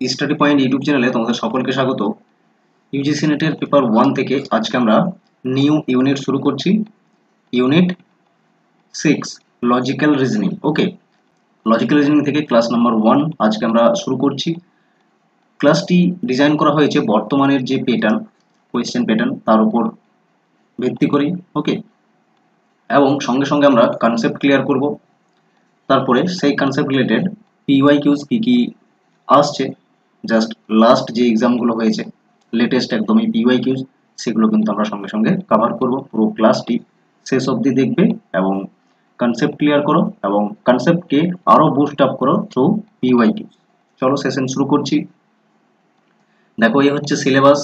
Study point YouTube চ্যানেলে তোমাদের সকলকে স্বাগত। ইউজিসি নেটের পেপার 1 থেকে আজকে আমরা নিউ ইউনিট শুরু করছি। Unit 6 logical reasoning. Okay, logical reasoning থেকে ক্লাস নাম্বার 1 আজকে আমরা শুরু করছি। ক্লাসটি ডিজাইন করা হয়েছে বর্তমানের যে প্যাটার্ন, কোয়েশ্চেন প্যাটার্ন, তার উপর ভিত্তি করেই। ওকে, এবং সঙ্গে সঙ্গে আমরা কনসেপ্ট ক্লিয়ার করব। তারপরে সেই কনসেপ্ট রিলেটেড পিওয়াইকিউজ কি আসছে, জাস্ট লাস্ট যে এক্সামগুলো হয়েছে লেটেস্ট একদমই পিওয়াইকিউজ, সেগুলো কিন্তু আমরা সঙ্গে সঙ্গে কভার করব। পুরো ক্লাসটি শেষ অবধি দেখবে এবং কনসেপ্ট ক্লিয়ার করো এবং কনসেপ্টকে আরও বুস্ট আপ করো থ্রু পিওয়াইকিউজ। চলো সেশন শুরু করছি। দেখো, এই হচ্ছে syllabus,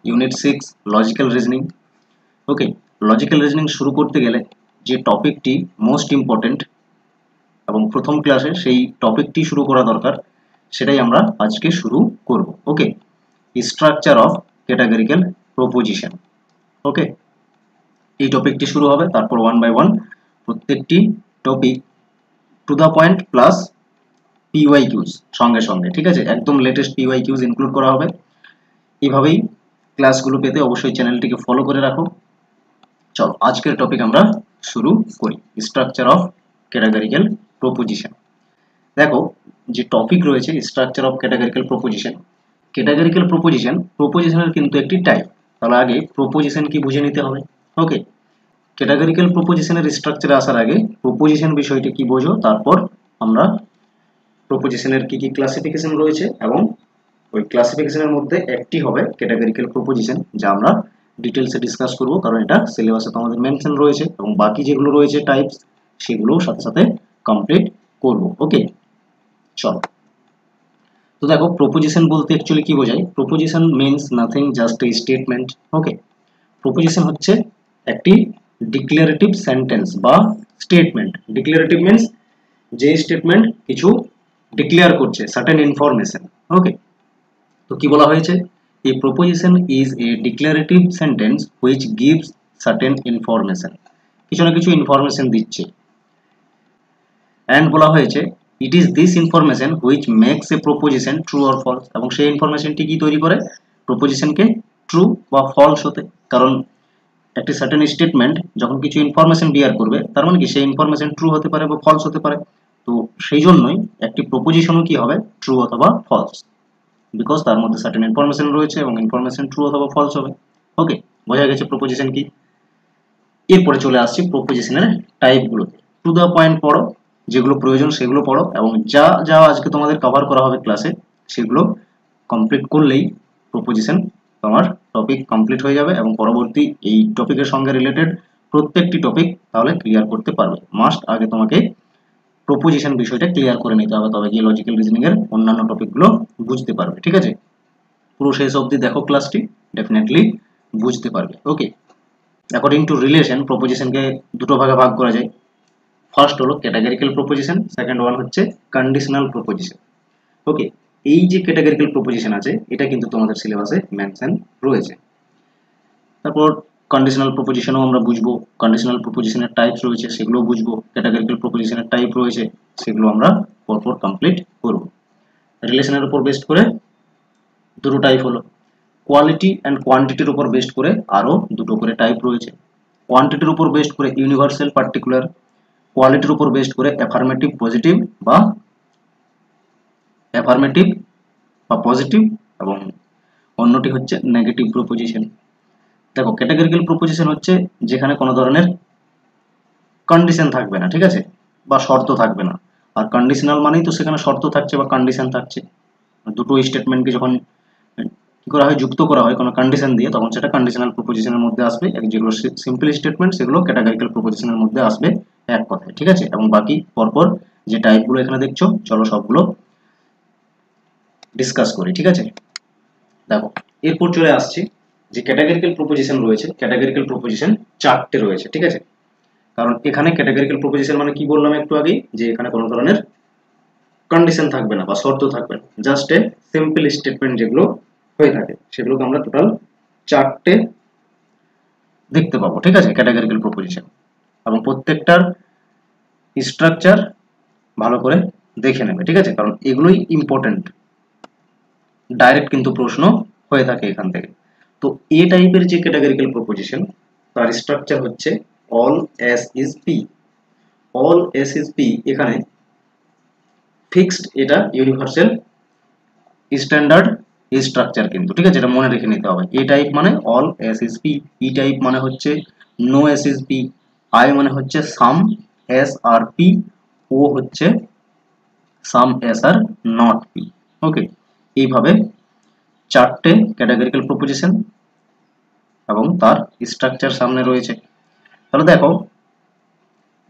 unit 6 logical reasoning. Okay, logical reasoning শুরু করতে গেলে যে টপিকটি মোস্ট ইম্পর্টেন্ট এবং প্রথম ক্লাসে সেই টপিকটি শুরু করা দরকার, সেটাই আমরা আজকে শুরু করব। Okay, structure of categorical proposition. Okay, এই টপিকটি শুরু হবে, তারপর ওয়ান বাই ওয়ান প্রত্যেকটি topic to the point plus PYQs সঙ্গে সঙ্গে, ঠিক আছে, একদম লেটেস্ট পিওয়াইকিউজ ইনক্লুড করা হবে। এইভাবেই ক্লাসগুলো পেতে অবশ্যই চ্যানেলটিকে ফলো করে রাখো। চলো আজকের টপিক আমরা শুরু করি, স্ট্রাকচার অফ ক্যাটাগরিক্যাল প্রপোজিশন। দেখো, যে টপিক রয়েছে structure of categorical proposition. Categorical proposition, প্রপোজিশনের কিন্তু একটি টাইপ। তাহলে আগে প্রপোজিশন কি বুঝে নিতে হবে। ওকে, ক্যাটাগরিক্যাল প্রপোজিশনের স্ট্রাকচারে আসার আগে প্রপোজিশন বিষয়টি কি বোঝো, তারপর আমরা প্রপোজিশনের কি কি ক্লাসিফিকেশন রয়েছে এবং ওই ক্লাসিফিকেশনের মধ্যে একটি হবে ক্যাটাগরিক্যাল প্রপোজিশন, যা আমরা ডিটেলসে ডিসকাস করব, কারণ এটা সিলেবাসে তো আমাদের মেনশন রয়েছে এবং বাকি যেগুলো রয়েছে টাইপস, সেগুলোও সাথে সাথে কমপ্লিট করব। ওকে, চলো। তো দেখো, প্রপোজিশন বলতে অ্যাকচুয়ালি কি বোঝায়। Proposition means nothing, just a statement. Okay, proposition হচ্ছে একটি ডিক্লারেটিভ সেন্টেন্স বা স্টেটমেন্ট। ডিক্লারেটিভ মিন্স যে স্টেটমেন্ট কিছু ডিক্লেয়ার করছে, সার্টেন ইনফরমেশন। ওকে, তো কি বলা হয়েছে, a proposition is a declarative sentence which gives certain information, কিছু না কিছু ইনফরমেশন দিচ্ছে। অ্যান্ড বলা হয়েছে it is this information which makes a proposition true or false, এবং সেই ইনফরমেশনটি কি তৈরি করে প্রপোজিশনকে ট্রু বা ফলস হতে। কারণ একটি সার্টেন স্টেটমেন্ট যখন কিছু ইনফরমেশন বিয়ার করবে, তার মানে কি সেই ইনফরমেশন ট্রু হতে পারে বা ফলস হতে পারে। তো সেই জন্যই একটি প্রপোজিশনও কি হবে, ট্রু অথবা ফলস, বিকজ তার মধ্যে সার্টেন ইনফরমেশন রয়েছে এবং ইনফরমেশন ট্রু অথবা ফলস হবে। ওকে, বোঝা গেছে প্রপোজিশন কি। এরপরে চলে আসছি প্রপোজিশনের টাইপগুলোতে। টু দ্য পয়েন্ট পড়ো, যেগুলো প্রয়োজন সেগুলো পড়ো, এবং যা যা আজকে তোমাদের কভার করা হবে ক্লাসে সেগুলো কমপ্লিট করলেই প্রপোজিশন তোমার টপিক কমপ্লিট হয়ে যাবে এবং পরবর্তী এই টপিকের সঙ্গে রিলেটেড প্রত্যেকটি টপিক তাহলে ক্লিয়ার করতে পারবে। মাস্ট আগে তোমাকে প্রপোজিশন বিষয়টা ক্লিয়ার করে নিতে হবে, তবে গিয়ে লজিক্যাল রিজনিং এর অন্যান্য টপিকগুলো বুঝতে পারবে। ঠিক আছে, পুরো শেষ অবধি দেখো ক্লাসটি, ডেফিনেটলি বুঝতে পারবে। ওকে, অ্যাকর্ডিং টু রিলেশন প্রপোজিশনকে দুটো ভাগে ভাগ করা যায়। ফার্স্ট হলো ক্যাটাগরিক্যাল প্রপোজিশন, সেকেন্ড ওয়ান হচ্ছে কন্ডিশনাল প্রপোজিশন। ওকে, এই যে ক্যাটাগরিক্যাল প্রপোজিশন আছে, এটা কিন্তু তোমাদের সিলেবাসে মেনশন রয়েছে। তারপর কন্ডিশনাল প্রপোজিশনও আমরা বুঝবো, কন্ডিশনাল প্রপোজিশনের টাইপস রয়েছে সেগুলোও বুঝবো, ক্যাটাগরিক্যাল প্রপোজিশনের টাইপ রয়েছে সেগুলো আমরা পরপর কমপ্লিট করব। রিলেশনের উপর বেস্ট করে দুটো টাইপ হলো, কোয়ালিটি অ্যান্ড কোয়ান্টিটির উপর বেস্ট করে আরও দুটো করে টাইপ রয়েছে। কোয়ান্টিটির উপর বেস্ট করে ইউনিভার্সাল পার্টিকুলার, কোয়ালিটির উপর বেস্ট করে অ্যাফার্মেটিভ পজিটিভ বা পজিটিভ, এবং অন্যটি হচ্ছে নেগেটিভ প্রপোজিশন। দেখো, ক্যাটাগরিক্যাল প্রপোজিশন হচ্ছে যেখানে কোনো ধরনের কন্ডিশন থাকবে না, ঠিক আছে, বা শর্ত থাকবে না। আর কন্ডিশনাল মানেই তো সেখানে শর্ত থাকছে বা কন্ডিশন থাকছে। দুটো স্টেটমেন্টকে যখন কি করা হয়, যুক্ত করা হয় কোনো কন্ডিশন দিয়ে, তখন সেটা কন্ডিশনাল প্রপোজিশনের মধ্যে আসবে। যেগুলো সিম্পল স্টেটমেন্ট সেগুলো ক্যাটাগরিক্যাল প্রপোজিশনের মধ্যে আসবে এক কথায়। ঠিক আছে, এবং বাকি পরপর যে টাইপগুলো এখানে দেখছো, চলো সবগুলো ডিসকাস করি। ঠিক আছে, দেখো এরপর চলে আসছি যে ক্যাটাগরিক্যাল প্রপোজিশন রয়েছে। ক্যাটাগরিক্যাল প্রপোজিশন চারটে রয়েছে, ঠিক আছে, কারণ এখানে ক্যাটাগরিক্যাল প্রপোজিশন মানে কি বললাম একটু আগেই, যে এখানে কোনো ধরনের কন্ডিশন থাকবে না বা শর্ত থাকবে না, জাস্ট এ সিম্পল স্টেটমেন্ট যেগুলো হয়ে থাকে সেগুলোকে আমরা টোটাল চারটে দেখতে পাবো। ঠিক আছে, ক্যাটাগরিক্যাল প্রপোজিশন, এবং প্রত্যেকটার স্ট্রাকচার ভালো করে দেখে নেবে। ঠিক আছে, কারণ এগুলোই ইম্পর্টেন্ট। ডাইরেক্ট কিন্তু প্রশ্ন হয়ে থাকে এখান থেকে। তো এ টাইপের যে ক্যাটাগরিক্যাল প্রপোজিশন, তার স্ট্রাকচার হচ্ছে all S is P. All S is P এখানে ফিক্সড, এটা ইউনিভার্সাল স্ট্যান্ডার্ড স্ট্রাকচার কিন্তু, ঠিক আছে, এটা মনে রেখে নিতে হবে। এ টাইপ মানে all S is P, E type মানে হচ্ছে no S is P, I মানে হচ্ছে some S are P, O হচ্ছে some S are not P. Okay, এইভাবে চারটে ক্যাটাগরিক্যাল প্রপোজিশন এবং তার স্ট্রাকচার সামনে রয়েছে। তাহলে দেখো,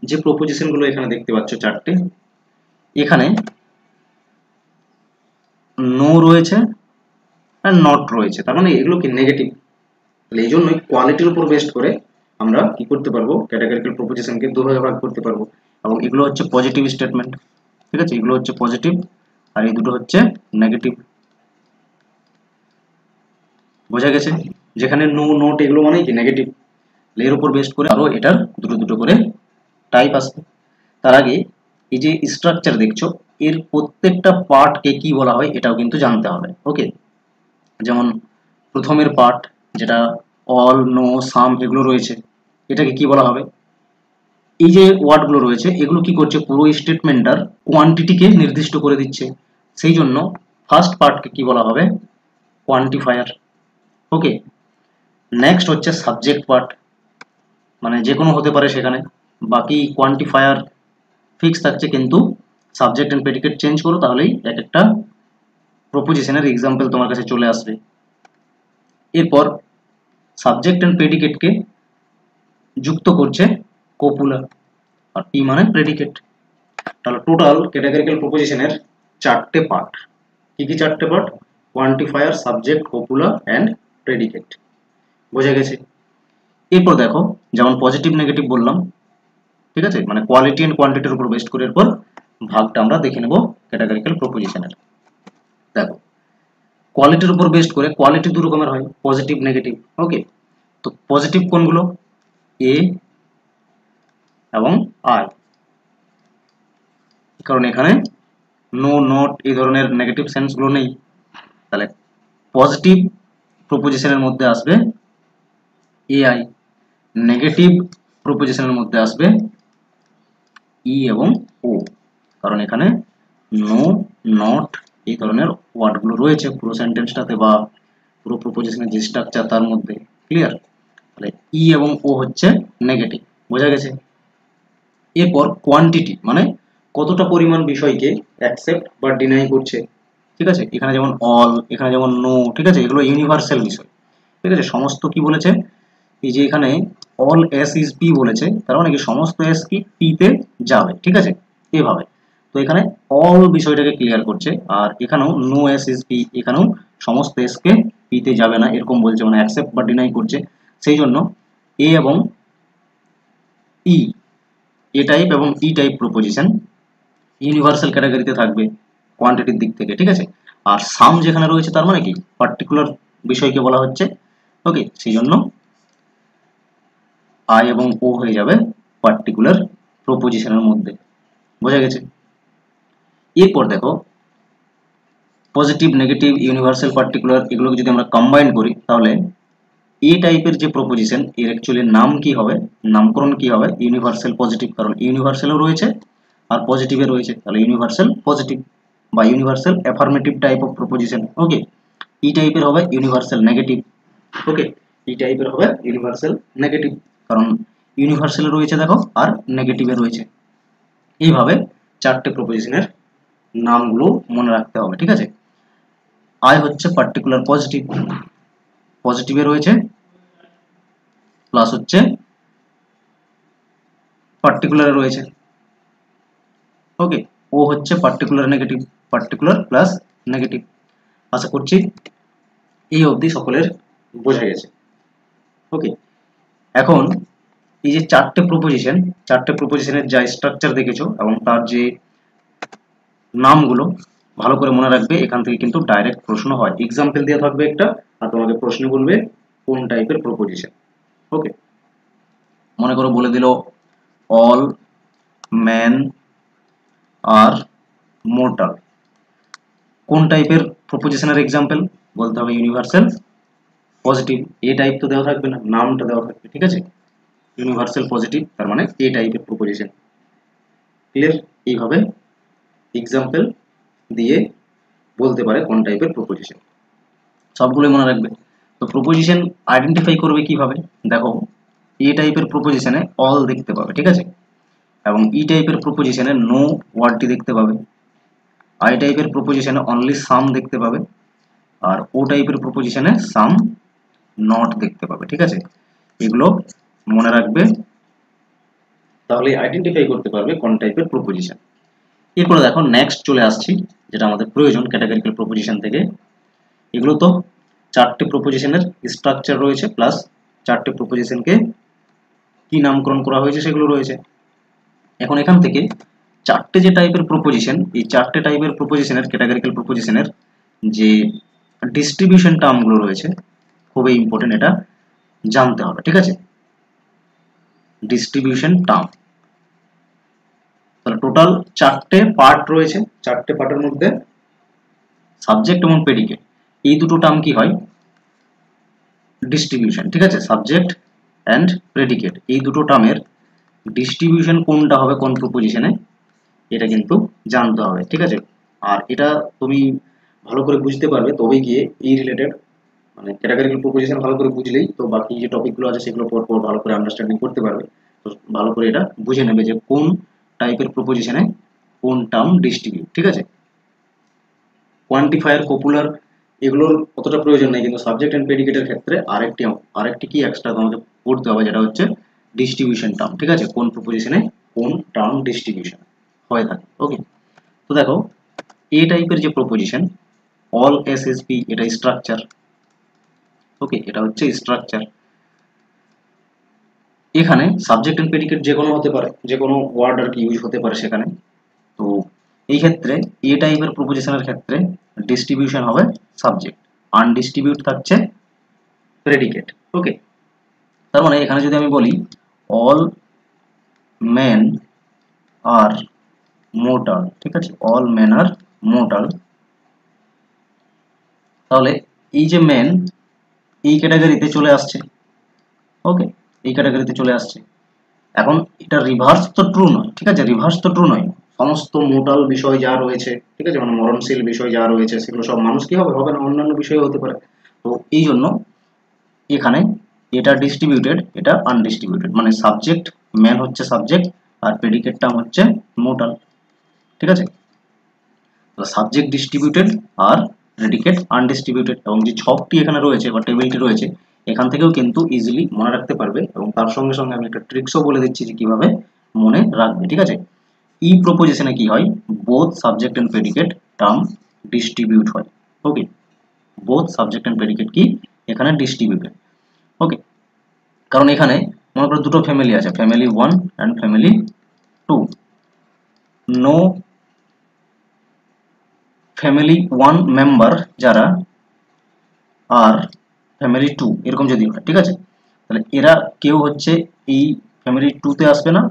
যে প্রপোজিশন গুলো এখানে দেখতে পাচ্ছ চারটে, এখানে নো রয়েছে আর নট রয়েছে, তার মানে এগুলো কি নেগেটিভ। তাহলে এই জন্যই কোয়ালিটির উপর বেস্ট করে আমরা কি করতে পারবো, ক্যাটাগরিক্যাল প্রপোজিশনকে দুভাগে ভাগ করতে পারবো। এবং এগুলো হচ্ছে পজিটিভ স্টেটমেন্ট, ঠিক আছে, এগুলো হচ্ছে পজিটিভ, আর এই দুটো হচ্ছে নেগেটিভ। বোঝা গেছে? যেখানে নো নট এগুলো মানে কি নেগেটিভ, এর উপর বেস্ট করে আরো এটার দুটো দুটো করে টাইপ আসবে। তার আগে এই যে স্ট্রাকচার দেখছো, এর প্রত্যেকটা পার্টকে কি বলা হয় এটাও কিন্তু জানতে হবে। ওকে, যেমন প্রথমের পার্ট যেটা অল, নো, সাম এগুলো রয়েছে, এটাকে কি বলা হবে? এই যে ওয়ার্ডগুলো রয়েছে এগুলো কি করছে, পুরো স্টেটমেন্টটার কোয়ান্টিটিকে নির্দিষ্ট করে দিচ্ছে। সেই জন্য ফার্স্ট পার্টকে কি বলা হবে? কোয়ান্টিফায়ার। ওকে, নেক্সট হচ্ছে সাবজেক্ট পার্ট, মানে যে কোনো হতে পারে সেখানে, বাকি কোয়ান্টিফায়ার ফিক্স থাকছে, কিন্তু সাবজেক্ট এন্ড প্রেডিকেট চেঞ্জ করো তাহলেই এক একটা প্রপোজিশনের এক্সাম্পল তোমার কাছে চলে আসবে। এরপর সাবজেক্ট এন্ড প্রেডিকেটকে যুক্ত করছে কোপুলা, আর পি মানে প্রেডিকেট। তাহলে টোটাল ক্যাটাগরিক্যাল প্রপোজিশনের চারটে পার্ট। কি কি চারটে part? Quantifier, subject, copula and predicate. বোঝা গেছে? এরপর দেখো, যেমন পজিটিভ নেগেটিভ বললাম, ঠিক আছে, মানে কোয়ালিটি এন্ড কোয়ান্টিটির উপর বেস্ট করে এরপর ভাগটা আমরা দেখে নেব ক্যাটাগরিক্যাল প্রপোজিশনের। দেখো, কোয়ালিটির উপর বেস্ট করে কোয়ালিটি দু রকমের হয়, পজিটিভ নেগেটিভ। ওকে, তো পজিটিভ কোনগুলো? এ এবং আই, কারণ এখানে নো, নট এই ধরনের নেগেটিভ সেন্সগুলো নেই। তাহলে পজিটিভ প্রপোজিশনের মধ্যে আসবে এআই, নেগেটিভ প্রপোজিশনের মধ্যে আসবে ই এবং ও, কারণ এখানে নো, নট এই ধরনের ওয়ার্ডগুলো রয়েছে পুরো সেন্টেন্সটাতে বা পুরো প্রপোজিশনের যে স্ট্রাকচার তার মধ্যে। ক্লিয়ার? তাহলে ই এবং ও হচ্ছে নেগেটিভ। বোঝা গেছে? এরপর কোয়ান্টিটি মানে কতটা পরিমাণ বিষয়কে অ্যাকসেপ্ট বা ডিনাই করছে, ঠিক আছে, এখানে যেমন অল, এখানে যেমন নো, ঠিক আছে, এগুলো ইউনিভার্সাল বিষয়, ঠিক আছে, সমস্ত কি বলেছে, এই যে এখানে অল এস ইজ পি বলেছে, তার মানে কি সমস্ত এস কি পি তে যাবে, ঠিক আছে, এভাবে। তো এখানে অল বিষয়টাকে ক্লিয়ার করছে, আর এখানেও নো এস ইজ পি, এখানেও সমস্ত এস কে পি তে যাবে না এরকম বলছে, মানে অ্যাকসেপ্ট বা ডিনাই করছে। সেই জন্য এ এবং ই, এ টাইপ এবং ই টাইপ প্রপোজিশন ইউনিভার্সাল ক্যাটাগরিতে থাকবে কোয়ান্টিটির দিক থেকে, ঠিক আছে। আর সাম যেখানে রয়েছে তার মানে কি পার্টিকুলার বিষয়কে বলা হচ্ছে। ওকে, সেই জন্য আই এবং ও হয়ে যাবে পার্টিকুলার প্রপোজিশনের মধ্যে। বোঝা গেছে? এরপর দেখো, পজিটিভ, নেগেটিভ, ইউনিভার্সাল, পার্টিকুলার এগুলোকে যদি আমরা কম্বাইন করি তাহলে এই টাইপের যে প্রপোজিশন এর অ্যাকচুয়ালি নাম কি হবে, নামকরণ কি হবে? ইউনিভার্সাল পজিটিভ, কারণ ইউনিভার্সালও রয়েছে আর পজিটিভে রয়েছে, তাহলে ইউনিভার্সাল পজিটিভ বা universal affirmative type of proposition. Okay, E টাইপের হবে ইউনিভার্সাল নেগেটিভ। ওকে, ই টাইপের হবে ইউনিভার্সাল নেগেটিভ, কারণ ইউনিভার্সালে রয়েছে দেখো আর নেগেটিভে রয়েছে। এইভাবে চারটে প্রপোজিশনের নামগুলো মনে রাখতে হবে, ঠিক আছে। আই হচ্ছে পার্টিকুলার পজিটিভ, পজিটিভে রয়েছে, প্লাস হচ্ছে পার্টিকুলারে রয়েছে। ওকে, ও হচ্ছে particular negative, particular plus negative. আশা করছি এই অবধি সকলের বোঝা গেছে। ওকে, এখন এই যে চারটে প্রপোজিশন, চারটে প্রপোজিশনের যা স্ট্রাকচার দেখেছো এবং তার যে নামগুলো ভালো করে মনে রাখবে, এখান থেকে কিন্তু ডাইরেক্ট প্রশ্ন হয়, এক্সাম্পল দেওয়া থাকবে একটা, আর তোমাকে প্রশ্ন বলবে কোন টাইপের প্রপোজিশন। ওকে, মনে করো বলে দিল অল ম্যান আর মোর্টাল, কোন টাইপের প্রপোজিশনের এক্সাম্পল বলতে হবে ইউনিভার্সাল পজিটিভ, এ টাইপ তো দেওয়া থাকবে না, নামটা দেওয়া থাকবে, ঠিক আছে। ইউনিভার্সাল পজিটিভ তার মানে এ টাইপের প্রপোজিশন। ক্লিয়ার? এইভাবে এক্সাম্পল দিয়ে বলতে পারে কোন টাইপের প্রপোজিশন, সবগুলোই মনে রাখবে। তো প্রপোজিশন আইডেন্টিফাই করবে কিভাবে? দেখো, এ টাইপের প্রপোজিশনে অল দেখতে পাবে, ঠিক আছে, এবং ই টাইপের প্রপোজিশনে নো ওয়ার্ডটি দেখতে পাবে, আই টাইপের প্রপোজিশনে অনলি সাম দেখতে পাবে, আর ও টাইপের প্রপোজিশনে সাম নট দেখতে পাবে, ঠিক আছে। এগুলো মনে রাখবে, তাহলে আইডেন্টিফাই করতে পারবে কোন টাইপের প্রপোজিশন। এরপরে দেখো নেক্সট চলে আসছি, যেটা আমাদের প্রয়োজন ক্যাটাগরিক্যাল প্রপোজিশন থেকে। এগুলো তো চারটে প্রপোজিশনের স্ট্রাকচার রয়েছে, প্লাস চারটে প্রপোজিশনকে কি নামকরণ করা হয়েছে সেগুলো রয়েছে। এখন এখান থেকে চারটে যে টাইপের প্রপোজিশন, এই চারটে টাইপের প্রপোজিশনের ক্যাটাগরিক্যাল প্রপোজিশনের যে ডিস্ট্রিবিউশন টার্মগুলো রয়েছে খুবই ইম্পর্টেন্ট, এটা জানতে হবে, ঠিক আছে। ডিস্ট্রিবিউশন টার্ম, তাহলে টোটাল চারটে পার্ট রয়েছে, চারটে পার্টের মধ্যে সাবজেক্ট এবং প্রেডিকেট এই দুটো টার্ম কি হয়? ডিস্ট্রিবিউশন, ঠিক আছে। সাবজেক্ট অ্যান্ড প্রেডিকেট এই দুটো টার্মের ডিস্ট্রিবিউশন কোনটা হবে কোন প্রপোজিশনে, এটা কিন্তু জানতে হবে, ঠিক আছে। আর এটা তুমি ভালো করে বুঝতে পারবে তবেই গিয়ে এই রিলেটেড মানে ক্যাটাগরিক্যাল প্রপোজিশন ভালো করে বুঝলেই তো বাকি যে টপিকগুলো আছে সেগুলো পর পর ভালো করে আন্ডারস্ট্যান্ডিং করতে পারবে। তো ভালো করে এটা বুঝে নেবে যে কোন টাইপের প্রপোজিশনে কোন টার্ম ডিস্ট্রিবিউট, ঠিক আছে। কোয়ান্টিফায়ার, কপুলার এগুলোর অতটা প্রয়োজন নেই, কিন্তু সাবজেক্ট এন্ড প্রেডিকেটের ক্ষেত্রে আরেকটি কি এক্সট্রা তোমাকে পড়তে হবে, যেটা হচ্ছে ডিস্ট্রিবিউশন টার্ম, ঠিক আছে। কোন প্রপোজিশনে কোন টার্ম ডিস্ট্রিবিউশন হয়ে থাকে। ওকে, তো দেখো এ টাইপের যে প্রপোজিশন অল এসএসপি, এটা স্ট্রাকচার। ওকে, এটা হচ্ছে স্ট্রাকচার। এখানে সাবজেক্ট এন্ড প্রেডিকেট যে কোনো হতে পারে, যে কোনো ওয়ার্ড আর কি ইউজ হতে পারে সেখানে। তো এই ক্ষেত্রে এ টাইপের প্রপোজিশনের ক্ষেত্রে ডিস্ট্রিবিউশন হবে সাবজেক্ট, আনডিস্ট্রিবিউট থাকছে প্রেডিকেট। ওকে, তার মানে এখানে যদি আমি বলি অল মেন আর মোর্টাল, ঠিক আছে, অল মেন আর মোর্টাল, তাহলে এই যে মেন এই ক্যাটাগরিতে চলে আসছে। ওকে, এই ক্যাটাগরিতে চলে আসছে। এখন এটা রিভার্স তো ট্রু নয়, ঠিক আছে, রিভার্স তো ট্রু নয়। সমস্ত মোটাল বিষয় যা রয়েছে, ঠিক আছে, মানে মরণশীল বিষয় যা রয়েছে সেগুলো সব মানুষ কি হবে, হবে না, অন্যান্য বিষয় হতে পারে। তো এই জন্য এখানে এটা ডিস্ট্রিবিউটেড, এটা আনডিস্ট্রিবিউটেড, মানে সাবজেক্ট ম্যান হচ্ছে সাবজেক্ট আর প্রেডিকেট টার্ম হচ্ছে মোটাল, ঠিক আছে। তো সাবজেক্ট ডিস্ট্রিবিউটেড আর প্রেডিকেট আনডিস্ট্রিবিউটেড, এবং যে ছকটি এখানে রয়েছে বা টেবিলটি রয়েছে এখান থেকেও কিন্তু ইজিলি মনে রাখতে পারবে, এবং তার সঙ্গে সঙ্গে আমি একটা ট্রিক্সও বলে দিচ্ছি যে কিভাবে মনে রাখবে, ঠিক আছে। ই প্রপোজিশনে কি হয়, both subject and predicate term distribute হয়। Okay, both subject and predicate কি এখানে ডিস্ট্রিবিউটেড। ওকে, কারণ এখানে মনে করো দুটো ফ্যামিলি আছে, family 1 and family 2। No family 1 member যারা আর ফ্যামিলি 2 এরকম যদি হয়, ঠিক আছে, তাহলে এরা কেউ হচ্ছে এই ফ্যামিলি 2 তে আসবে না।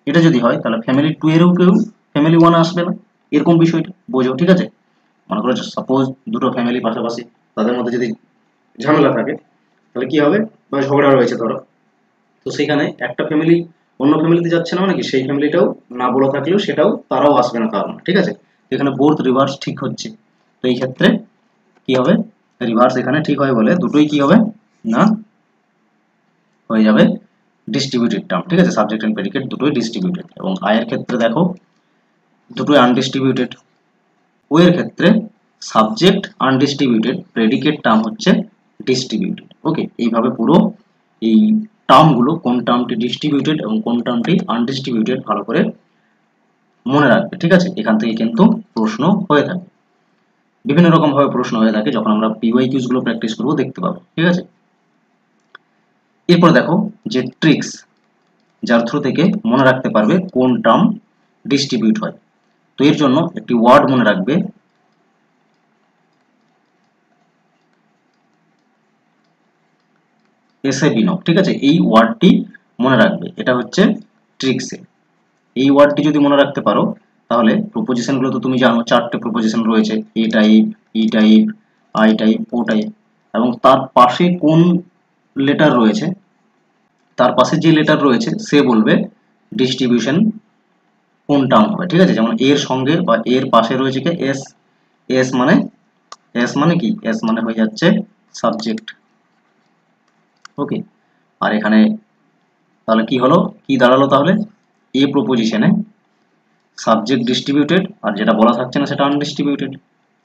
এটা যদি হয় তাহলে ফ্যামিলি 2 এরও কেউ ফ্যামিলি 1 আসবে না, এরকম বিষয়টা বোঝো, ঠিক আছে। মনে করো সাপোজ দুটো ফ্যামিলি পাশাপাশি, তাদের মধ্যে যদি ঝামেলা থাকে তাহলে কি হবে, বা ঝগড়া রয়েছে ধরো, তো সেখানে একটা ফ্যামিলি অন্য ফ্যামিলিতে যাচ্ছে না, মানে কি সেই ফ্যামিলিটাও না বলা থাকলেও সেটাও তারাও আসবে না তার, ঠিক আছে। এখানে বোথ রিভার্স ঠিক হচ্ছে, তো এই ক্ষেত্রে কি হবে, রিভার্স এখানে ঠিক হয় বলে দুটোই কি হবে না হয়ে যাবে ডিস্ট্রিবিউটেড টার্ম, ঠিক আছে। সাবজেক্ট এন্ড প্রেডিকেট দুটোই ডিস্ট্রিবিউটেড, এবং আই এর ক্ষেত্রে দেখো দুটোই আনডিস্ট্রিবিউটেড। ও এর ক্ষেত্রে সাবজেক্ট আনডিস্ট্রিবিউটেড, প্রেডিকেট টার্ম হচ্ছে ডিস্ট্রিবিউটেড। ওকে, এইভাবে পুরো এই টার্মগুলো কোন টার্মটি ডিস্ট্রিবিউটেড এবং কোন টার্মটি আনডিস্ট্রিবিউটেড ভালো করে মনে রাখবে, ঠিক আছে। এখান থেকে কিন্তু প্রশ্ন হয়ে থাকে, বিভিন্ন রকম ভাবে প্রশ্ন হয়ে থাকে, যখন আমরা পিওয়াইকিউজ গুলো প্র্যাকটিস করব দেখতে পাবো, ঠিক আছে। এরপর দেখো যে ট্রিক্স, যার থ্রু থেকে মনে রাখতে পারবে কোন টার্ম ডিস্ট্রিবিউট হয়। তো এর জন্য একটি ওয়ার্ড মনে রাখবে, এসএবিনো, ঠিক আছে, এই ওয়ার্ডটি মনে রাখবে, এটা হচ্ছে ট্রিক্সে। এই ওয়ার্ডটি যদি মনে রাখতে পারো তাহলে প্রপোজিশনগুলো তো তুমি জানো চারটে প্রপোজিশন রয়েছে, A type, E type, I type, O type, এবং তার পাশে কোন লেটার রয়েছে, তার পাশে যে লেটার রয়েছে সে বলবে ডিস্ট্রিবিউশন কোন টার্ম হবে। ঠিক আছে, যেমন এর সঙ্গে বা এর পাশে রয়েছে কি এস, এস মানে, এস মানে কি, এস মানে হয়ে যাচ্ছে সাবজেক্ট। ওকে, আর এখানে তাহলে কি হলো, কি দাঁড়ালো তাহলে, এ প্রপোজিশনে সাবজেক্ট ডিস্ট্রিবিউটেড আর যেটা বলা থাকছে না সেটা আনডিস্ট্রিবিউটেড।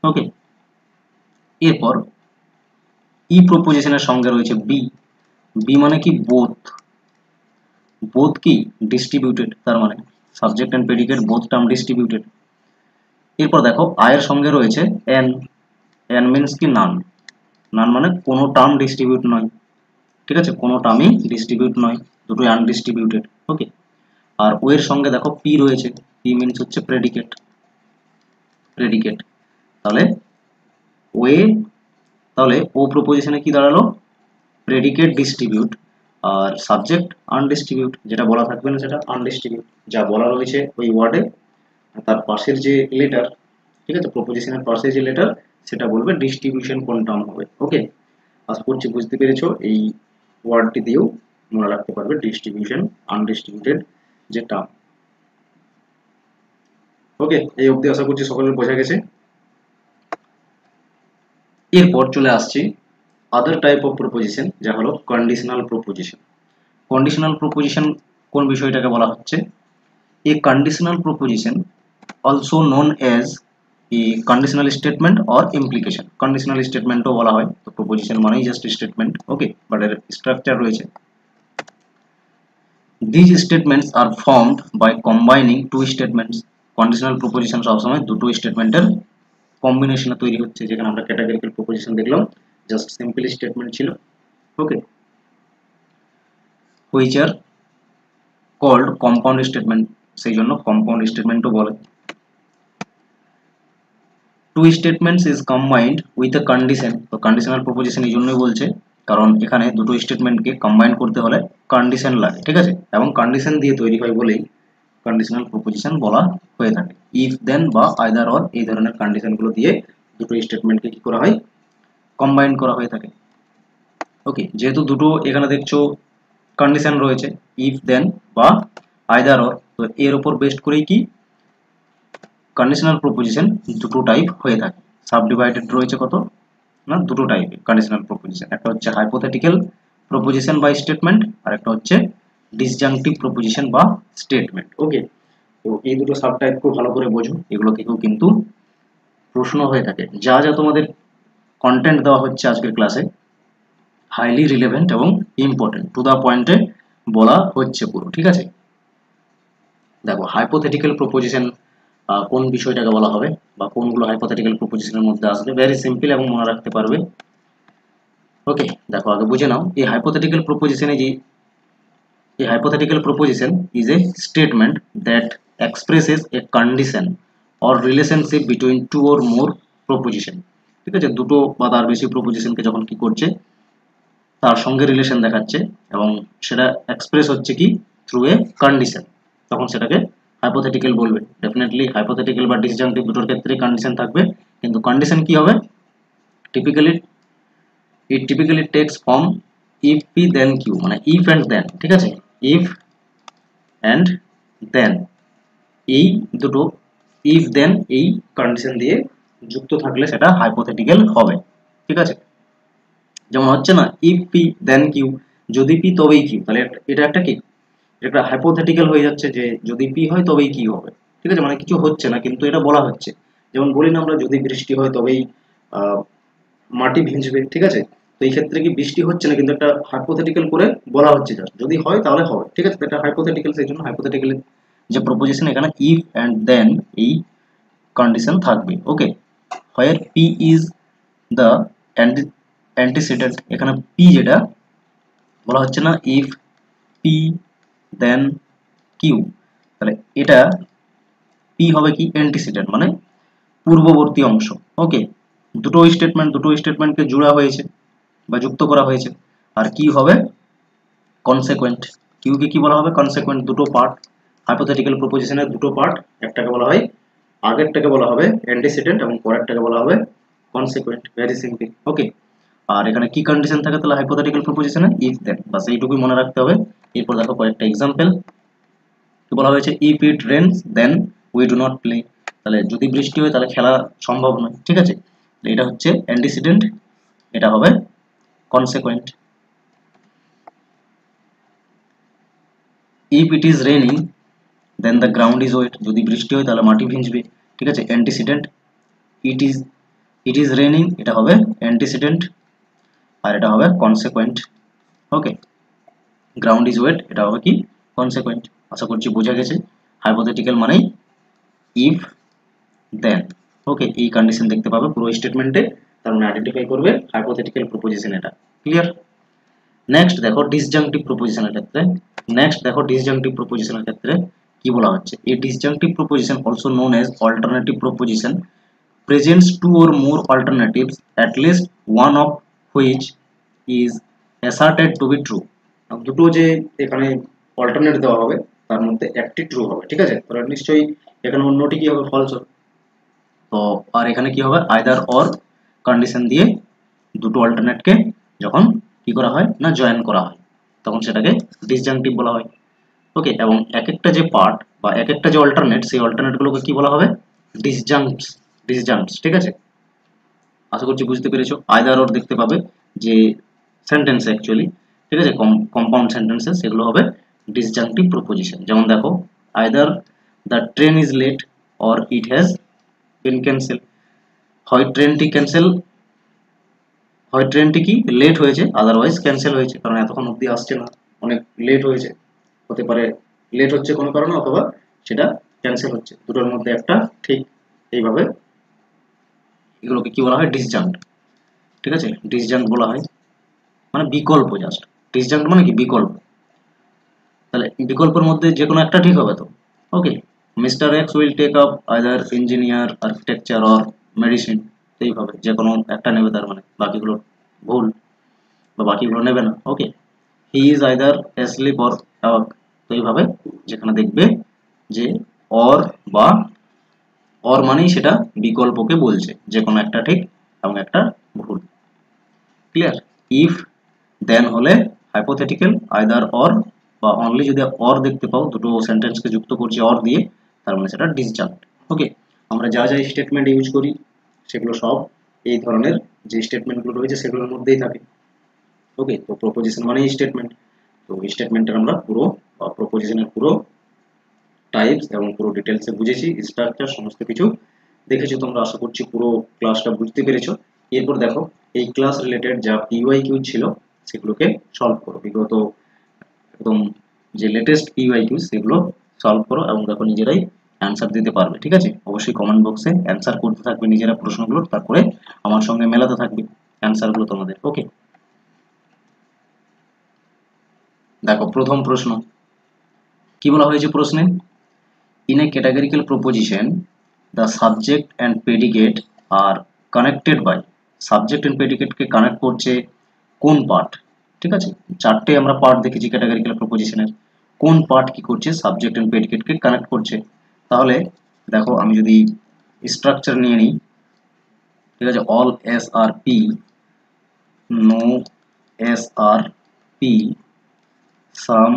ওকে, এরপর ই প্রপোজিশনের সঙ্গে রয়েছে বি, বি মানে কি বোথ, বোথ কি ডিস্ট্রিবিউটেড, তার মানে subject and predicate both term distributed. এরপর দেখো আয়ের সঙ্গে রয়েছে এন, এন মিনস কি নান, নান মানে কোনো টার্ম ডিস্ট্রিবিউট নয়। ঠিক আছে, কোনো টার্মই ডিস্ট্রিবিউট নয়, দুটোই আনডিস্ট্রিবিউটেড। ওকে, আর ও এর সঙ্গে দেখো পি রয়েছে, পি মিনস হচ্ছে প্রেডিকেট, প্রেডিকেট, তাহলে ওয়ে, তাহলে ও প্রপোজিশনে কি দাঁড়ালো, প্রেডিকেট ডিস্ট্রিবিউট আর সাবজেক্ট আনডিস্ট্রিবিউট, যেটা বলা থাকবে না সেটা আনডিস্ট্রিবিউট, যা বলা রয়েছে ওই ওয়ার্ডে তার পাশের যে লেটার, ঠিক আছে, প্রপোজিশনের পাশে যে লেটার সেটা বলবে ডিস্ট্রিবিউশন কোন টার্ম হবে। ওকে, আশা করছি বুঝতে পেরেছো, এই ওয়ার্ডটি দিয়েও মনে রাখতে পারবে ডিস্ট্রিবিউশন আনডিস্ট্রিবিউটেড যে টার্ম। ওকে, এই অবধি আশা করছি সকলের বোঝা গেছে। এরপর চলে আসছি আদার টাইপ অফ প্রপোজিশন, যা হলো কন্ডিশনাল প্রপোজিশন। কন্ডিশনাল প্রপোজিশন কোন বিষয়টাকে বলা হচ্ছে, a conditional proposition also known as a conditional statement or implication. Conditional স্টেটমেন্টও বলা হয়, তো প্রপোজিশন মানেই জাস্ট স্টেটমেন্ট। ওকে, বাট এর স্ট্রাকচার রয়েছে। These statements are formed by combining two statements. Conditional proposition সবসময় দুটো স্টেটমেন্টের কম্বিনেশনে তৈরি হচ্ছে, যেখানে আমরা ক্যাটাগরিক্যাল প্রপোজিশন দেখলাম জাস্ট সিম্পল স্টেটমেন্ট ছিল। Okay, which are called compound statement, সেই জন্য কম্পাউন্ড স্টেটমেন্টও বলে। Two statements is combined with a condition, তো কন্ডিশনাল প্রপোজিশন এই জন্যই বলছে কারণ এখানে দুটো স্টেটমেন্টকে কম্বাইন করতে হলে কন্ডিশন লাগে। ঠিক আছে, এবং কন্ডিশন দিয়ে তৈরি হয় বলেই কন্ডিশনাল প্রপোজিশন বলা হয়ে থাকে। ইফ দেন বা আইদার অর এই ধরনের কন্ডিশনগুলো দিয়ে দুটো স্টেটমেন্টকে কি করা হয়, কম্বাইন করা হয়ে থাকে। ওকে, যেহেতু দুটো এখানে দেখছো কন্ডিশন রয়েছে ইফ দেন বা আইদার অর, তো এর উপর বেস্ড করেই কি কন্ডিশনাল প্রপোজিশন দুটো টাইপ হয়ে থাকে। সাবডিভাইডেড রয়েছে কত না, দুটো টাইপ কন্ডিশনাল প্রপোজিশন, একটা হচ্ছে হাইপোথেটিক্যাল প্রপোজিশন বা স্টেটমেন্ট, আর একটা হচ্ছে ডিসজাংটিভ প্রপোজিশন বা স্টেটমেন্ট। ওকে, তো এই দুটো সাব টাইপ খুব ভালো করে বোঝো, এগুলো থেকেও কিন্তু প্রশ্ন হয়ে থাকে। যা যা তোমাদের কন্টেন্ট দেওয়া হচ্ছে আজকের ক্লাসে হাইলি রিলেভেন্ট এবং ইম্পর্টেন্ট, টু দা পয়েন্টে বলা হচ্ছে পুরো। ঠিক আছে, দেখো হাইপোথেটিক্যাল প্রপোজিশন কোন বিষয়টাকে বলা হবে বা কোনগুলো হাইপোথেটিক্যাল প্রপোজিশনের মধ্যে আসবে, ভেরি সিম্পল এবং মনে রাখতে পারবে। ওকে, দেখো আগে বুঝে নাও এই হাইপোথেটিক্যাল প্রপোজিশনে যে a hypothetical proposition is a statement that expresses a condition or relationship between two or more proposition। ঠিক আছে, দুটো বা তার বেশি প্রপোজিশনকে যখন কি করছে তার সঙ্গে রিলেশন দেখাচ্ছে এবং সেটা এক্সপ্রেস হচ্ছে কি থ্রু এ কন্ডিশন, তখন সেটাকে হাইপোথেটিক্যাল বলবে। ডেফিনেটলি হাইপোথেটিক্যাল বা ডিসজাংটিভ দুটোর ক্ষেত্রে কন্ডিশন থাকবে, কিন্তু কন্ডিশন কি হবে, typically it typically takes form if p then q, মানে if and then। ঠিক আছে, if and then এই দুটো if then এই কন্ডিশন দিয়ে যুক্ত থাকলে সেটা হাইপোথেটিক্যাল হবে। ঠিক আছে, যেমন হচ্ছে না if p then q, যদি p তবেই q, তাহলে এটা একটা কি, এটা হাইপোথেটিক্যাল হয়ে যাচ্ছে যে যদি p হয় তবেই কি হবে। ঠিক আছে, মানে কিছু হচ্ছে না কিন্তু এটা বলা হচ্ছে, যেমন বলি না আমরা যদি বৃষ্টি হয় তবেই মাটি ভিজবে। ঠিক আছে, তো এই ক্ষেত্রে কি বৃষ্টি হচ্ছে না কিন্তু একটা হাইপোথেটিক্যাল করে বলা হচ্ছে জাস্ট যদি হয় তাহলে হবে। ঠিক আছে, এটা হাইপোথেটিক্যাল, সেই জন্য হাইপোথেটিক্যাল যে প্রপোজিশন এখানে ইফ এন্ড দেন এই কন্ডিশন থাকবে। ওকে, হোয়ার পি ইজ দ্য অ্যান্টিসিডেন্ট, এখানে পি যেটা বলা হচ্ছে না ইফ পি দেন কিউ, তাহলে এটা পি হবে কি অ্যান্টিসিডেন্ট মানে পূর্ববর্তী অংশ। ওকে, দুটো স্টেটমেন্টকে জোড়া হয়েছে বা যুক্ত করা হয়েছে, আর কি হবে কনসিকুয়েন্ট। কিউ কে কি বলা হবে কনসিকুয়েন্ট, দুটো পার্ট হাইপোথেটিক্যাল প্রপোজিশনের দুটো পার্ট, একটাকে বলা হয় আগেরটাকে বলা হবে অ্যান্টিসিডেন্ট এবং পরেরটাকে বলা হবে কনসিকুয়েন্ট, ভেরি সিম্পল। ওকে, আর এখানে কি কন্ডিশন থাকে তাহলে হাইপোথেটিক্যাল প্রপোজিশনে? ইফ দেন, বাস এইটুকুই মনে রাখতে হবে। এরপর দেখো কয়েকটা এক্সাম্পল কি বলা হয়েছে। If it rains then we do not play, তাহলে যদি বৃষ্টি হয় তাহলে খেলা সম্ভব নয়, ঠিক আছে। এটা হচ্ছে অ্যান্টিসিডেন্ট, এটা হবে consequent. If it is raining then the ground is wet, যদি বৃষ্টি হয় তাহলে মাটি ভিজবে, ঠিক আছে, অ্যান্টিসিডেন্ট। ইট ইজ রেনিং, এটা হবে অ্যান্টিসিডেন্ট, আর এটা হবে consequent. Okay, ground is wet, এটা হবে কি কনসিকুয়েন্ট। আশা করছি বোঝা গেছে। হাইপোথেটিক্যাল মানেই ইফ দেন। ওকে, এই কন্ডিশন দেখতে পাবে পুরো স্টেটমেন্টে, তার মানে আইডেন্টিফাই করবে হাইপোথেটিক্যাল প্রপোজিশন এটা। ক্লিয়ার? নেক্সট দেখো ডিসজাংটিভ প্রপোজিশনের ক্ষেত্রে। কি বলা হচ্ছে, a disjunctive proposition also known as alternative proposition presents two or more alternatives at least one of which is asserted to be true। দুটো যে এখানে অল্টারনেট দেওয়া হবে তার মধ্যে একটি ট্রু হবে, ঠিক আছে, তাহলে নিশ্চয়ই এখানে অন্যটি কি হবে, ফলস হবে। তো আর এখানে কি হবে, আইদার অর কন্ডিশন দিয়ে দুটো অল্টারনেটকে যখন কি করা হয় না জয়েন করা হয় তখন সেটাকে ডিসজাংটিভ বলা হয়। ওকে, এবং এক একটা যে পার্ট বা এক একটা যে অল্টারনেট, সেই অল্টারনেটগুলোকে কি বলা হবে, ডিসজাংক্টস, ঠিক আছে। আশা করছি বুঝতে পেরেছো। আইদার অর দেখতে পাবে যে সেন্টেন্স অ্যাকচুয়ালি, ঠিক আছে, কম্পাউন্ড সেন্টেন্সেস, সেগুলো হবে ডিসজাংটিভ প্রপোজিশন। যেমন দেখো, either the train is late or it has been cancel. হয় ট্রেনটি কি লেট হয়েছে, আদারওয়াইজ ক্যান্সেল হয়েছে, কারণ এতক্ষণ অব্দি আসছে না, অনেক লেট হয়েছে, হতে পারে লেট হচ্ছে কোনো কারণে, অথবা সেটা ক্যান্সেল হচ্ছে, দুটোর মধ্যে একটা ঠিক। এইভাবে এগুলোকে কি বলা হয়, ডিসজাংক্ট, ঠিক আছে, ডিসজাংক্ট বলা হয়, মানে বিকল্প। জাস্ট ডিসজাংক্ট মানে কি বিকল্প, তাহলে বিকল্পের মধ্যে যে কোনো একটা ঠিক হবে তো। Okay, mister X will take up either engineer, architecture or medicine, এইভাবে যে কোনো একটা নেবে, তার মানে বাকিগুলো ভুল বা বাকিগুলো নেবে না। Okay, he is either asleep or awake, তো এইভাবে যেখানে দেখবে যে অর বা অর মানেই সেটা বিকল্পকে বলছে, যে কোনো একটা ঠিক এবং একটা ভুল। ক্লিয়ার? ইফ দেন হলে হাইপোথেটিক্যাল, আইদার অর বা অনলি যদি অর দেখতে পাও, দুটো সেন্টেন্সকে যুক্ত করছি অর দিয়ে, তার মানে সেটা ডিসজাংক্ট। ওকে, আমরা যা যা স্টেটমেন্ট ইউজ করি সেগুলো সব এই ধরনের যে স্টেটমেন্টগুলো রয়েছে সেগুলোর মধ্যেই থাকে। ওকে, তো প্রপোজিশন মানেই স্টেটমেন্ট, তো স্টেটমেন্টের আমরা পুরো বা প্রপোজিশনের পুরো টাইপস এবং পুরো ডিটেলসে বুঝেছি, স্ট্রাকচার সমস্ত কিছু দেখেছো তোমরা। আশা করছি পুরো ক্লাসটা বুঝতে পেরেছো। এরপর দেখো এই ক্লাস রিলেটেড যা পিওয়াইকিউ ছিল সেগুলোকে সলভ করো, বিগত একদম যে লেটেস্ট পিওয়াইকিউ সেগুলো সলভ করো, এবং দেখো নিজেরাই অ্যান্সার দিতে পারবে, ঠিক আছে। অবশ্যই কমেন্ট বক্সে অ্যান্সার করতে থাকবে নিজেরা প্রশ্নগুলো, তারপরে আমার সঙ্গে মেলাতে থাকবে অ্যান্সারগুলো তোমাদের। ওকে, দেখো প্রথম প্রশ্ন কি বলা হয়েছে প্রশ্নে, in a categorical proposition the subject and predicate are connected by, subject and predicate কে কানেক্ট করছে কোন পার্ট, ঠিক আছে। চারটে আমরা পার্ট দেখেছি ক্যাটাগরিক্যাল প্রপোজিশনের, কোন পার্ট কি করছে, সাবজেক্ট এন্ড প্রেডিকেট কে কানেক্ট করছে। তাহলে দেখো আমি যদি স্ট্রাকচার নিয়ে নিই, ঠিক আছে, all S are P, no S are P, some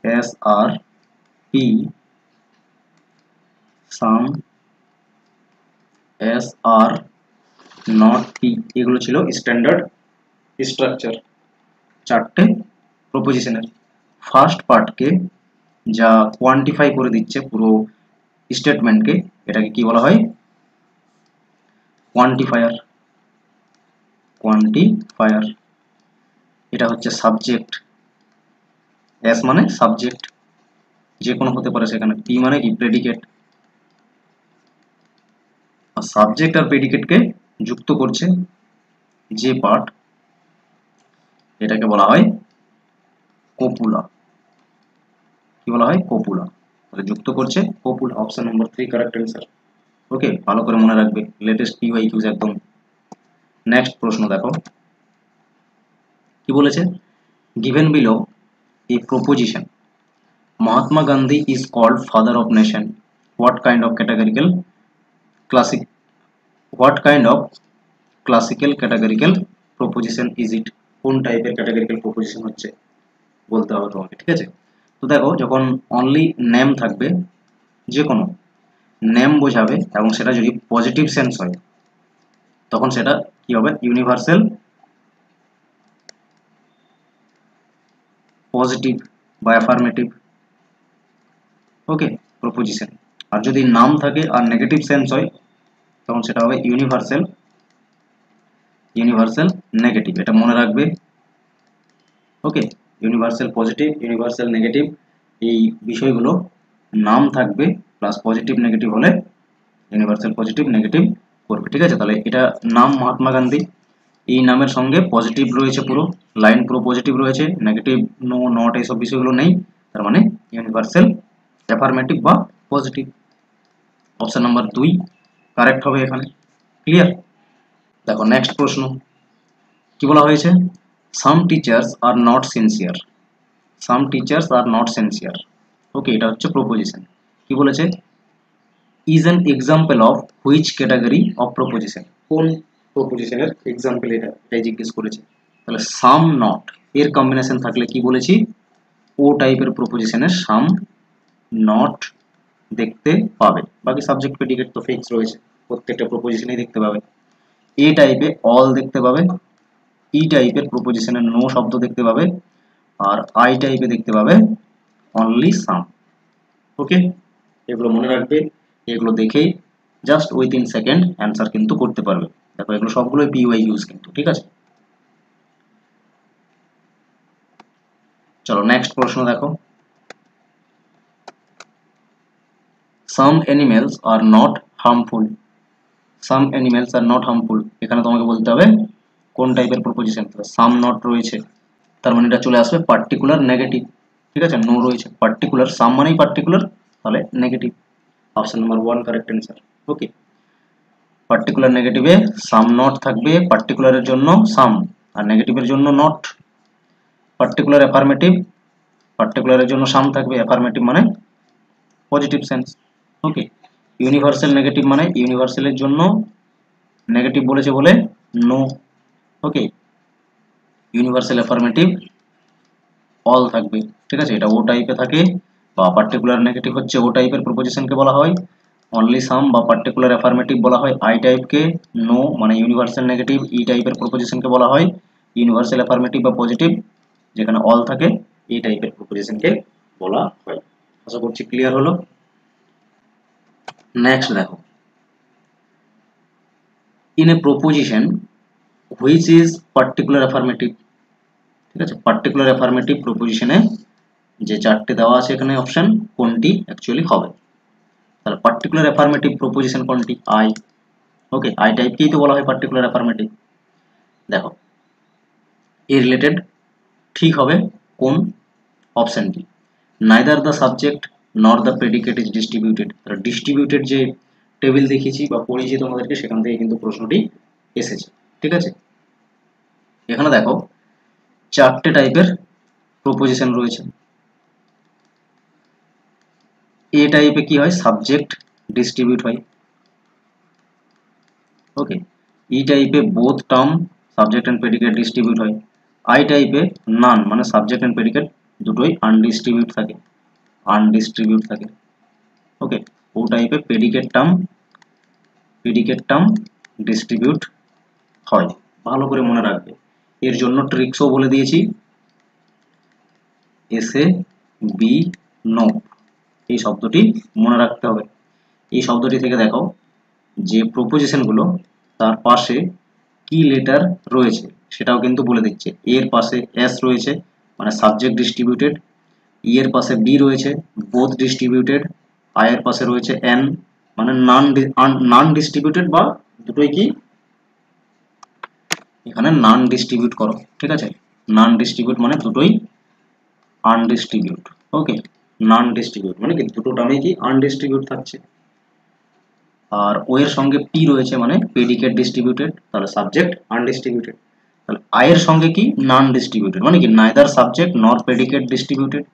S are P, some S are not P, এগুলো ছিল স্ট্যান্ডার্ড স্ট্রাকচার চারটে প্রপোজিশনের। ফার্স্ট পার্টকে যা কোয়ান্টিফাই করে দিচ্ছে পুরো স্টেটমেন্টকে, এটাকে কি বলা হয়, কোয়ান্টিফায়ার। এটা হচ্ছে সাবজেক্ট, এস মানে সাবজেক্ট, যে কোনো হতে পারে, সেখানে পি মানে কি প্রেডিকেট, আর সাবজেক্ট আর প্রেডিকেটকে যুক্ত করছে যে পার্ট, এটাকে বলা হয় কোপুলা। কি বলা হয়, কোপুলা। তাহলে যুক্ত করছে কোপুলা, অপশন নম্বর 3 কারেক্ট অ্যান্সার। ওকে, ভালো করে মনে রাখবে, লেটেস্ট পিওয়াইকিউজ একদম। নেক্সট প্রশ্ন দেখো কি বলেছে, given below a proposition Mahatma Gandhi is called father of nation, what kind of categorical classic what kind of classical categorical proposition is it? কোন টাইপের ক্যাটাগরিক্যাল প্রপোজিশন হচ্ছে বলতে হবে তোমাকে, ঠিক আছে? তো দেখো, যখন অনলি নেম থাকবে, যে কোনো নেম বোঝাবে এবং সেটা যদি পজিটিভ সেন্স হয় তখন সেটা কি হবে? ইউনিভার্সাল পজিটিভ বা অ্যাফার্মেটিভ, ওকে, প্রপোজিশন। আর যদি নাম থাকে আর নেগেটিভ সেন্স হয় তখন সেটা হবে ইউনিভার্সাল নেগেটিভ। এটা মনে রাখবে, ওকে। ইউনিভার্সাল পজিটিভ, ইউনিভার্সাল নেগেটিভ, এই বিষয়গুলো নাম থাকবে প্লাস পজিটিভ নেগেটিভ হলে ইউনিভার্সাল পজিটিভ নেগেটিভ করবে, ঠিক আছে? তাহলে এটা নাম মহাত্মা গান্ধী, এই নামের সঙ্গে পজিটিভ রয়েছে, পুরো লাইন পুরো পজিটিভ রয়েছে, নেগেটিভ নো নট এইসব বিষয়গুলো নেই, তার মানে ইউনিভার্সাল অ্যাফার্মেটিভ বা পজিটিভ। অপশন নাম্বার 2 কারেক্ট হবে এখানে। ক্লিয়ার? দেখো নেক্সট প্রশ্ন কি বলা হয়েছে? Some teachers are not sincere, some teachers are not sincere, okay, এটা হচ্ছে প্রপোজিশন। কি বলেছে? Is an example of which category of proposition? কোন প্রপোজিশনের এক্সাম্পল এটাই জিজ্ঞেস করেছে। তাহলে সাম নট এর কম্বিনেশন থাকলে কি বলেছি? ও টাইপের প্রপোজিশনের সাম নট দেখতে পাবে, বাকি সাবজেক্ট প্রেডিকেট তো ফিক্স রয়েছে, প্রত্যেকটা প্রপোজিশনেই দেখতে পাবে। এ টাইপে অল দেখতে পাবে, ই টাইপের প্রপোজিশনে নো শব্দ দেখতে পাবে, আর আই টাইপে দেখতে পাবে অনলি সাম, ওকে। এগুলো মনে রাখবে, এগুলো দেখেই জাস্ট উইথিন সেকেন্ড অ্যান্সার কিন্তু করতে পারবে। দেখো এগুলো সবগুলোই পিওয়াই ইউজ কিন্তু, ঠিক আছে? চলো নেক্সট প্রশ্ন দেখো। সাম animals are not harmful, some animals are not harmful, এখানে তোমাকে বলতে হবে কোন টাইপের প্রপোজিশন। সাম নট রয়েছে, তার মানে এটা চলে আসবে পার্টিকুলার নেগেটিভ, ঠিক আছে? নো রয়েছে, পার্টিকুলার, সাম মানেই পার্টিকুলার, তাহলে negative. Option number 1 correct answer, okay. Particular নেগেটিভে সাম নট থাকবে, পার্টিকুলারের জন্য সাম আর নেগেটিভের জন্য নট। পার্টিকুলার অ্যাফার্মেটিভ, পার্টিকুলারের জন্য সাম থাকবে, অ্যাফার্মেটিভ মানে পজিটিভ সেন্স, ওকে। ইউনিভার্সাল নেগেটিভ মানে ইউনিভার্সালের জন্য নেগেটিভ বলেছে বলে নো, ওকে। ইউনিভার্সাল অ্যাফার্মেটিভ অল থাকবে, ঠিক আছে? এটা ও টাইপে থাকে, বা পার্টিকুলার নেগেটিভ হচ্ছে ও টাইপের প্রপোজিশনকে বলা হয়, অনলি সাম বা পার্টিকুলার অ্যাফার্মেটিভ বলা হয় আই টাইপকে, নো মানে ইউনিভার্সাল নেগেটিভ ই টাইপের প্রপোজিশনকে বলা হয় ইউনিভার্সাল অ্যাফার্মেটিভ বা পজিটিভ, যেখানে অল থাকে এই টাইপের প্রপোজিশনকে বলা হয়। আশা করছি ক্লিয়ার হলো। নেক্সট দেখো, in a proposition which is particular affirmative, ঠিক আছে? পার্টিকুলার অ্যাফার্মেটিভ প্রপোজিশনে যে চারটে দেওয়া আছে এখানে অপশন, কোনটি অ্যাকচুয়ালি হবে? তাহলে পার্টিকুলার অ্যাফার্মেটিভ প্রপোজিশন কোনটি? I, okay. আই টাইপকেই তো বলা হয় পার্টিকুলার অ্যাফার্মেটিভ। দেখো এই রিলেটেড ঠিক হবে কোন অপশনটি? নাইদার দ্য সাবজেক্ট নর দ্য প্রেডিকেট ইজ ডিস্ট্রিবিউটেড। তাহলে ডিস্ট্রিবিউটেড যে টেবিল দেখিয়েছি বা পড়িয়েছি তোমাদেরকে, সেখান থেকে কিন্তু প্রশ্নটি এসেছে, ঠিক আছে? এখানে দেখো চারটে টাইপের প্রপোজিশন রয়েছে। এ টাইপে কি হয়? সাবজেক্ট ডিস্ট্রিবিউট হয়, ওকে। ই টাইপে both term subject and predicate distribute হয়। আই টাইপে নান মানে সাবজেক্ট এন্ড প্রেডিকেট দুটোই আনডিস্ট্রিবিউট থাকে, ওকে। ও টাইপে প্রেডিকেট টার্ম ডিস্ট্রিবিউট হয়, ভালো করে মনে রাখবে। এর জন্য ট্রিক্সও বলে দিয়েছি, এসে বি নো, এই শব্দটি মনে রাখতে হবে। এই শব্দটি থেকে দেখো যে প্রপোজিশনগুলো তার পাশে কি লেটার রয়েছে সেটাও কিন্তু বলে দিচ্ছে। এর পাশে এস রয়েছে মানে সাবজেক্ট ডিস্ট্রিবিউটেড, ই এর পাশে বি রয়েছে বোথ ডিস্ট্রিবিউটেড, আই এর পাশে রয়েছে এন মানে নন ডিস্ট্রিবিউটেড বা দুটোই কি এখানে নন ডিস্ট্রিবিউট করো, ঠিক আছে? নন ডিস্ট্রিবিউট মানে দুটোই আনডিস্ট্রিবিউট, ওকে। নন ডিস্ট্রিবিউট মানে কি দুটো টার্মে কি আনডিস্ট্রিবিউট থাকছে। আর ও এর সঙ্গে পি রয়েছে মানে প্রেডিকেট ডিস্ট্রিবিউটেড, তাহলে সাবজেক্ট আনডিস্ট্রিবিউটেড। তাহলে আই এর সঙ্গে কি নন ডিস্ট্রিবিউটেড মানে কি neither subject nor predicate distributed,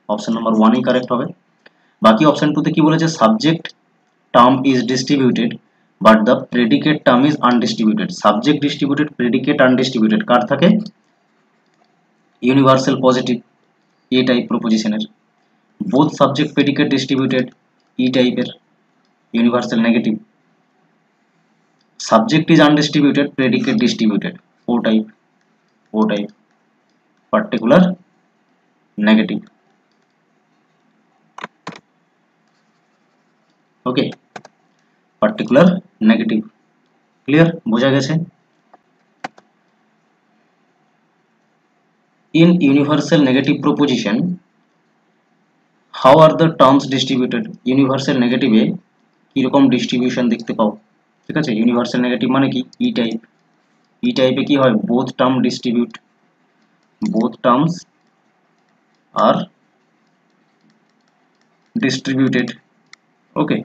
option number 1 ই কারেক্ট হবে। বাকি অপশন 2 তে কি বলেছে? Subject term is distributed but the predicate term is undistributed. Subject distributed, predicate undistributed. কার থাকে? ইউনিভার্সাল পজিটিভ, এ টাইপ প্রপোজিশনের। Both subject predicate distributed, E টাইপের, universal negative. Subject is undistributed, predicate distributed, O type, O type, particular negative. Okay, particular negative. Clear? বোঝা গেছে? In universal negative proposition, how are the terms distributed? Universal negative এ কিরকম distribution দেখতে পাও? ঠিক আছে, universal negative মানে কি? E type. ই টাইপে কি হয়? Both term distribute, both terms are distributed. Okay,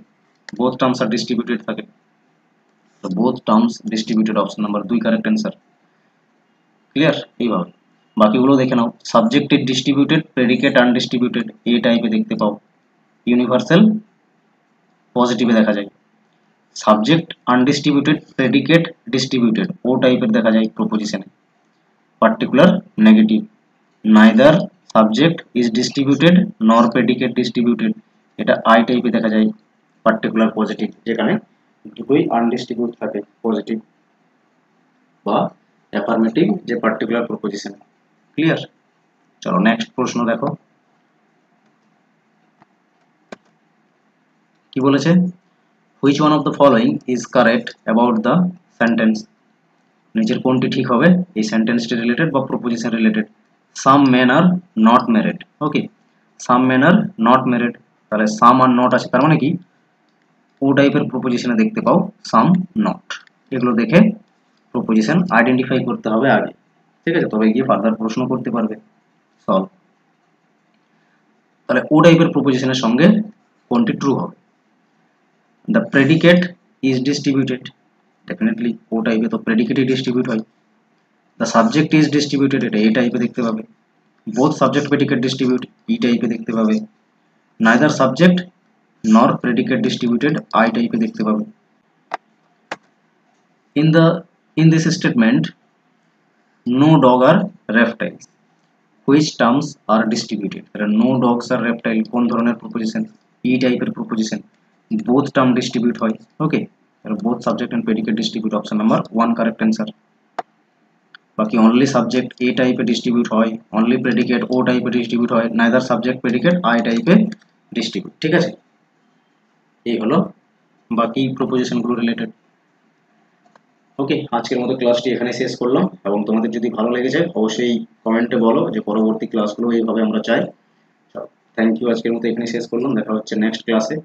both terms are distributed থাকে। তো both terms distributed, option number 2 correct answer. Clear? এইভাবে বাকিগুলো দেখে নাও। Subjected distributed, predicate undistributed, A টাইপে দেখতে পাও। ইউনিভার্সাল পজিটিভে দেখা যায়। Subject undistributed, predicate distributed, O টাইপের দেখা যায় প্রপোজিশনে। Particular negative, neither subject is distributed nor predicate distributed, এটা আই টাইপে দেখা যায়। পার্টিকুলার পজিটিভ, যেখানে দুটোই আনডিস্ট্রিবিউট থাকে, পজিটিভ বা অ্যাফার্মেটিভ যে পার্টিকুলার প্রপোজিশন। ক্লিয়ার? চলো নেক্সট প্রশ্ন দেখো কি বলেছে। Which one of the following is correct about the sentence? নিচের কোনটি ঠিক হবে এই সেন্টেন্সটি রিলেটেড বা proposition related? Some main are not married. Okay, some main are not married, তাহলে সাম আর নট আছে, তার মানে কি ও টাইপের প্রপোজিশনে দেখতে পাও সাম নট। এগুলো দেখে প্রপোজিশন আইডেন্টিফাই করতে হবে আগে, ঠিক আছে? তবে গিয়ে ফার্দার প্রশ্ন করতে পারবে সলভ। তাহলে ও টাইপের প্রপোজিশনের সঙ্গে কোনটি ট্রু হবে? The predicate is distributed, definitely O টাইপে তো প্রেডিকেটই ডিস্ট্রিবিউট হয়। দ্য সাবজেক্ট ইজ ডিস্ট্রিবিউটেড, এটা এ টাইপে দেখতে পাবে। Both subject predicate distribute, E টাইপে দেখতে পাবে। Neither subject nor predicate distributed, I টাইপে দেখতে পাবে। in this statement no dog are reptiles, which terms are distributed? no dogs are reptile কোন ধরনের প্রপোজিশন? ই টাইপের প্রপোজিশন, both term distribute হয়। ওকে, both subject and predicate distribute, option number 1 correct answer. বাকি only subject এ টাইপে distribute হয়, only predicate ও টাইপে distribute হয়, neither subject predicate I টাইপে ডিস্ট্রিবিউট। ঠিক আছে, এই হলো বাকি প্রপোজিশনগুলো রিলেটেড। ওকে, আজকের মতো ক্লাসটি এখানে শেষ করলাম, এবং তোমাদের যদি ভালো লেগেছে অবশ্যই কমেন্টে বলো যে পরবর্তী ক্লাসগুলো এইভাবে আমরা চাই। থ্যাংক ইউ, আজকের মতো এখানে শেষ করলাম, দেখা হচ্ছে নেক্সট ক্লাসে।